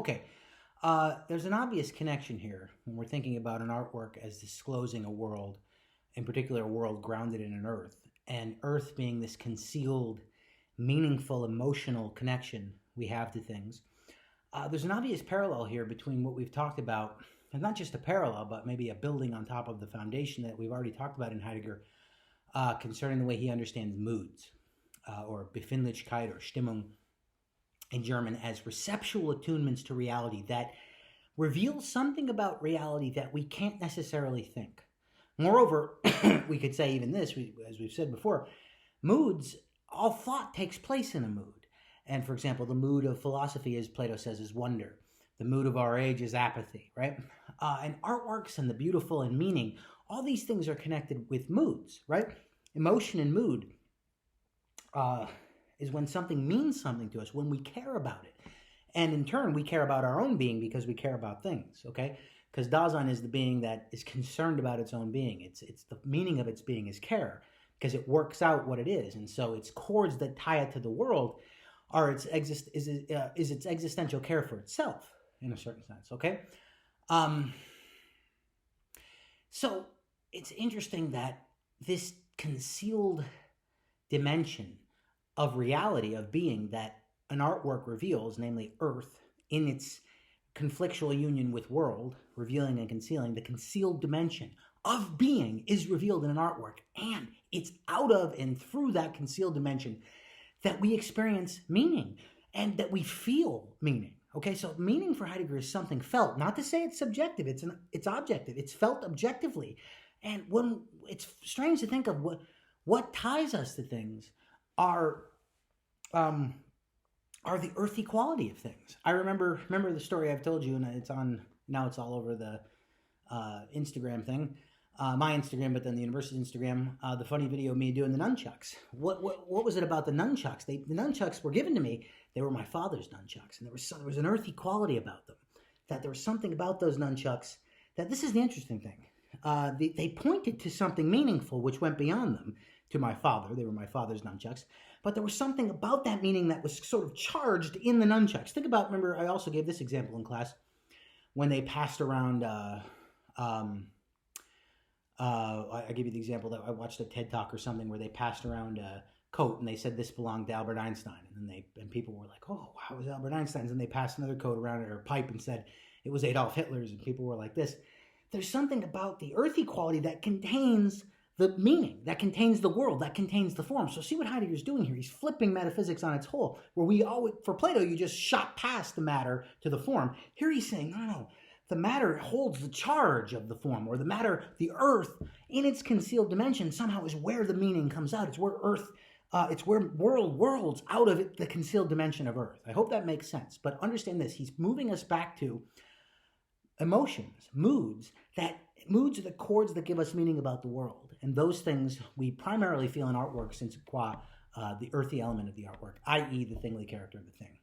Okay. There's an obvious connection here when we're thinking about an artwork as disclosing a world, in particular, a world grounded in an earth, and earth being this concealed, meaningful, emotional connection we have to things. There's an obvious parallel here between what we've talked about, and not just a parallel, but maybe a building on top of the foundation that we've already talked about in Heidegger concerning the way he understands moods, or Befindlichkeit or Stimmung in German, as receptual attunements to reality that reveal something about reality that we can't necessarily think. Moreover, we could say even this, as we've said before, moods, all thought takes place in a mood. And for example, the mood of philosophy, as Plato says, is wonder. The mood of our age is apathy, right? And artworks and the beautiful and meaning, all these things are connected with moods, right? Emotion and mood is when something means something to us, when we care about it. And in turn, we care about our own being because we care about things, okay? Because Dasein is the being that is concerned about its own being. It's the meaning of its being is care, because it works out what it is. And so its cords that tie it to the world are its existential care for itself, in a certain sense, okay? So it's interesting that this concealed dimension of reality, of being, that an artwork reveals, namely earth, in its conflictual union with world, revealing and concealing, the concealed dimension of being is revealed in an artwork. And it's out of and through that concealed dimension that we experience meaning and that we feel meaning. Okay, so meaning for Heidegger is something felt. Not to say it's subjective, it's objective. It's felt objectively. And when it's strange to think of what ties us to things are the earthy quality of things. I remember the story I've told you, and it's all over the Instagram thing, my Instagram, but then the university Instagram. The funny video of me doing the nunchucks. What was it about the nunchucks? The nunchucks were given to me. They were my father's nunchucks, and there was an earthy quality about them. That there was something about those nunchucks that, this is the interesting thing. They pointed to something meaningful which went beyond them. To my father, they were my father's nunchucks. But there was something about that meaning that was sort of charged in the nunchucks. Think about, remember, I also gave this example in class, when they passed around, I give you the example that I watched a TED Talk or something where they passed around a coat and they said this belonged to Albert Einstein. And people were like, oh, wow, it was Albert Einstein's. And they passed another coat around it, or a pipe, and said it was Adolf Hitler's. And people were like this. There's something about the earthy quality that contains the meaning, that contains the world, that contains the form. So see what Heidegger's doing here. He's flipping metaphysics on its whole, where we always, for Plato, you just shot past the matter to the form. Here he's saying, no, the matter holds the charge of the form, or the matter, the earth, in its concealed dimension, somehow is where the meaning comes out. It's where earth, it's where world whirls out of it, the concealed dimension of earth. I hope that makes sense. But understand this, he's moving us back to emotions, moods are the chords that give us meaning about the world. And those things we primarily feel in artwork, since qua the earthy element of the artwork, i.e. the thingly character of the thing.